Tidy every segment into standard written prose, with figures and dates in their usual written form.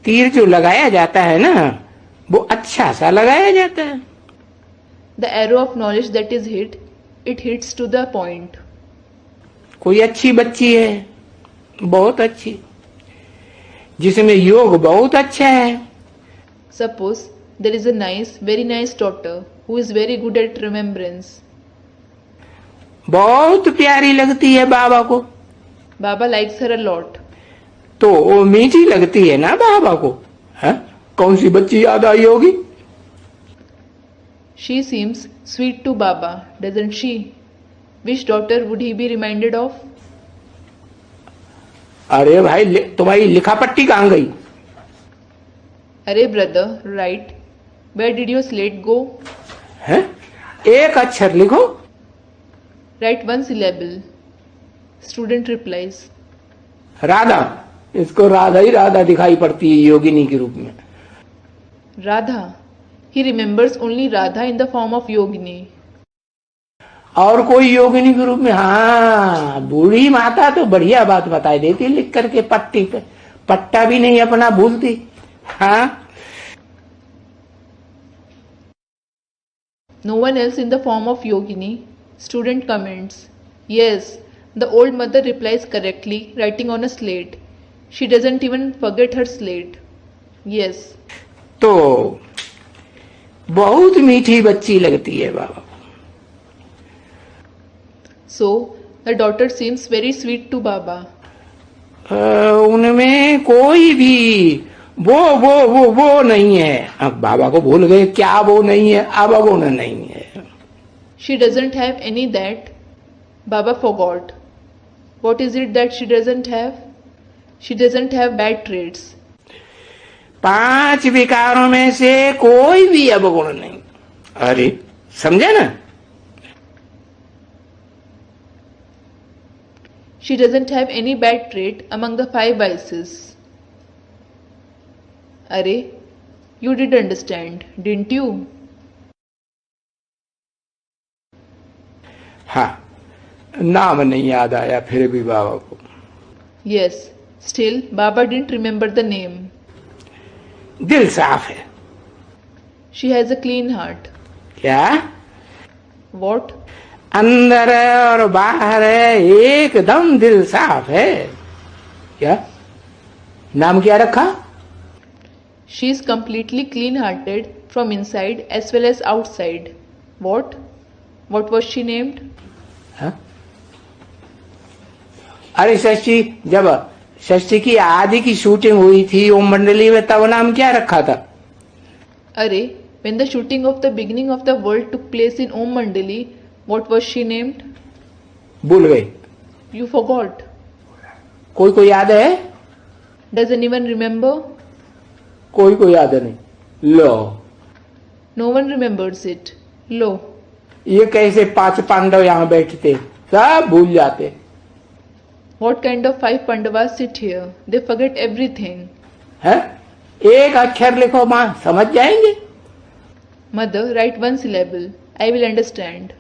तीर जो लगाया जाता है ना वो अच्छा सा लगाया जाता है। The arrow of knowledge that is hit, it hits to the point. कोई अच्छी बच्ची है, बहुत अच्छी, जिसमें योग बहुत अच्छा है। Suppose there is a nice, very nice daughter who is very good at remembrance. बहुत प्यारी लगती है बाबा को, Baba likes her a lot. तो वो मीठी लगती है ना बाबा को। है? कौन सी बच्ची याद आई होगी? She seems sweet to Baba, doesn't she? Which daughter would he be reminded of? अरे भाई तुम्हारी लिखा पट्टी कहाँ गई? Arey brother, right. Where did your slate go? है? एक अक्षर लिखो। Write one syllable. Student replies. Radha. इसको राधा ही राधा दिखाई पड़ती है योगिनी के रूप में। Radha. He remembers only Radha in the form of Yogini. और कोई योगिनी के रूप में? हाँ, बूढ़ी माता तो बढ़िया बात बताई देती लिख करके पट्टी पे, पट्टा भी नहीं अपना भूलती। हाँ। No one else in the form of Yogini. Student comments. Yes, the old mother replies correctly, writing on a slate. She doesn't even forget her slate. Yes. तो बहुत मीठी बच्ची लगती है बाबा। So, the daughter seems very sweet to Baba. उनमें कोई भी वो नहीं है। अब बाबा को भूल गए, क्या वो नहीं है? अवगुण नहीं है। She doesn't have any that. Baba forgot. What is it that she doesn't have? She doesn't have bad traits. 5 विकारों में से कोई भी अवगुण नहीं। अरे समझे ना? She doesn't have any bad trait among the 5 vices. Arey, you did understand, didn't you? हाँ, नाम नहीं याद आया फिर भी बाबा को। Yes, still Baba didn't remember the name. दिल साफ है। She has a clean heart. क्या? What? अंदर और बाहर है, एकदम दिल साफ है। क्या नाम क्या रखा? She is completely clean-hearted from inside as well as outside. What? What was she named? हा? अरे षष्ठी, जब षष्ठी की आदि की शूटिंग हुई थी ओम मंडली में, तब नाम क्या रखा था? Arey, when the shooting of the beginning of the world took place in Om Mandali, what was she named? भूल गए? You forgot. कोई याद है? Does anyone remember? कोई याद नहीं। लो, No one remembers it. Lo. ये कैसे 5 पांडव यहाँ बैठते, सब भूल जाते। What kind of 5 Pandavas sit here? They forget everything. है? एक अक्षर लिखो माँ, समझ जाएंगे। Mother, write one syllable. I will understand.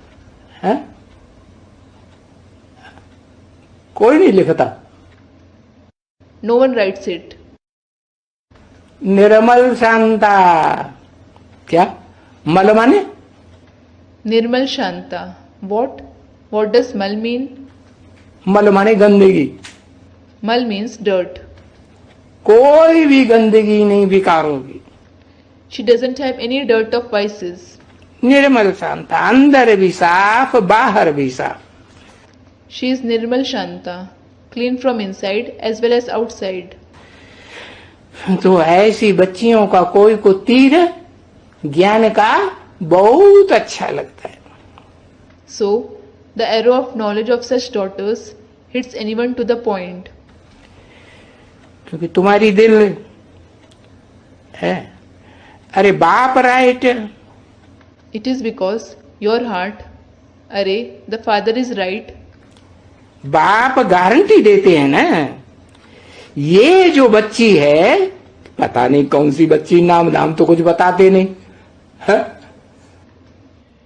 है? कोई नहीं लिखता। No one writes it. निर्मल शांता। क्या? मल माने? Nirmal Shanta. What? What does Mal mean? मल माने गंदगी। Mal means dirt. कोई भी गंदगी नहीं विकारों की। She doesn't have any dirt of vices. निर्मल शांता, अंदर भी साफ बाहर भी साफ। She is Nirmal Shanta, clean from inside as well as outside. तो ऐसी बच्चियों का कोई को तीर ज्ञान का बहुत अच्छा लगता है। So, the arrow of knowledge of such daughters hits anyone to the point. क्योंकि तुम्हारी दिल है। अरे बाप right. It is because your heart, Arey, the father is right. बाप गारंटी देते हैं ना। ये जो बच्ची है, पता नहीं कौन सी बच्ची, नाम तो कुछ बताते नहीं है?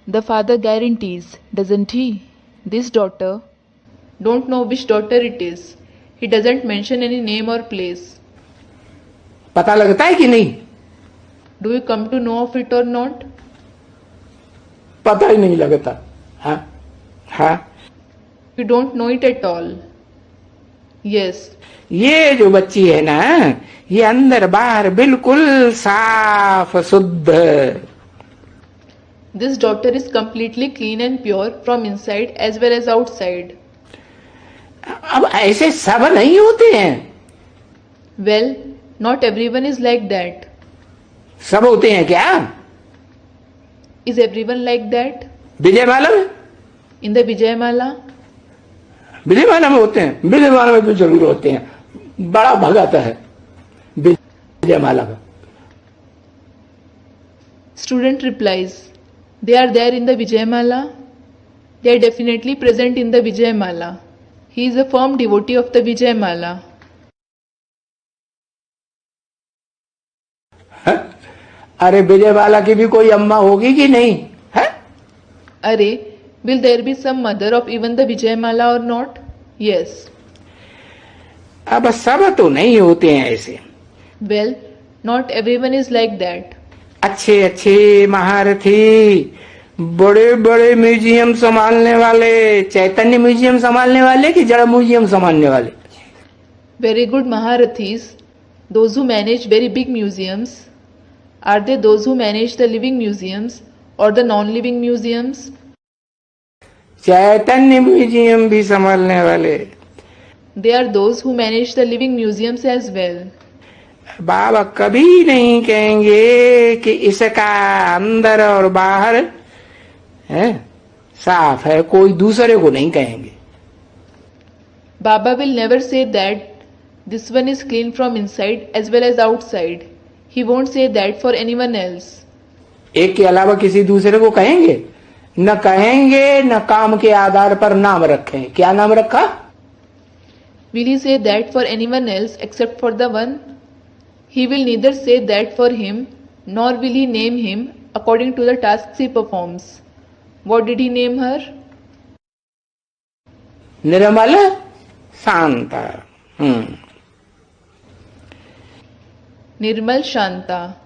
The father guarantees, doesn't he? This daughter, don't know which daughter it is. He doesn't mention any name or place. पता लगता है कि नहीं? Do you come to know of it or not? पता ही नहीं लगता। हाँ हाँ, You don't know it at all. Yes, ये जो बच्ची है ना, ये अंदर बाहर बिल्कुल साफ शुद्ध। this daughter is completely clean and pure from inside as well as outside. अब ऐसे सब नहीं होते हैं। Well, not everyone is like that. सब होते हैं क्या? Is everyone like that? Vijayamala में, In the Vijayamala? विजयमाला में होते हैं, विजयमाला में तो जरूर होते हैं। बड़ा भगत है विजयमाला का। Student replies, they are there in the Vijayamala. They are definitely present in the Vijayamala. He is a firm devotee of the Vijayamala. है? अरे विजयमाला की भी कोई अम्मा होगी कि नहीं है? Arey, will there be some mother of even the Vijayamala or not? Yes. अब सब तो नहीं होते हैं ऐसे। Well, not everyone is like that. अच्छे अच्छे महारथी, बड़े बड़े म्यूजियम संभालने वाले, चैतन्य म्यूजियम संभालने वाले कि जड़ म्यूजियम संभालने वाले? Very good Maharathis, those who manage very big museums, are they those who manage the living museums or the non-living museums? Chaitanya museum भी संभालने वाले। They are those who manage the living museums as well. बाबा कभी नहीं कहेंगे कि इसका अंदर और बाहर है साफ है, कोई दूसरे को नहीं कहेंगे। Baba will never say that this one is clean from inside as well as outside. He won't say that for anyone else. एक के अलावा किसी दूसरे को कहेंगे? न कहेंगे, न काम के आधार पर नाम रखें। क्या नाम रखा? Will he say that for anyone else except for the one? He will neither say that for him, nor will he name him according to the tasks he performs. What did he name her? निर्मल शांत। Nirmal Shanta.